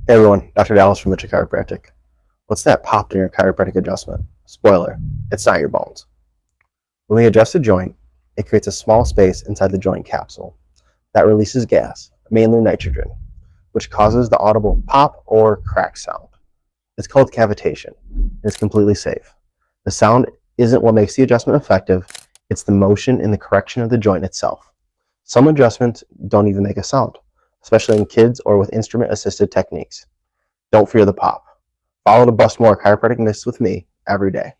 Hey everyone, Dr. Dallas from Chiropractic. What's that popped in your chiropractic adjustment? Spoiler, it's not your bones. When we adjust a joint, it creates a small space inside the joint capsule that releases gas, mainly nitrogen, which causes the audible pop or crack sound. It's called cavitation, and it's completely safe. The sound isn't what makes the adjustment effective, it's the motion and the correction of the joint itself. Some adjustments don't even make a sound, especially in kids or with instrument-assisted techniques. Don't fear the pop. Follow to bust more chiropractic myths with me every day.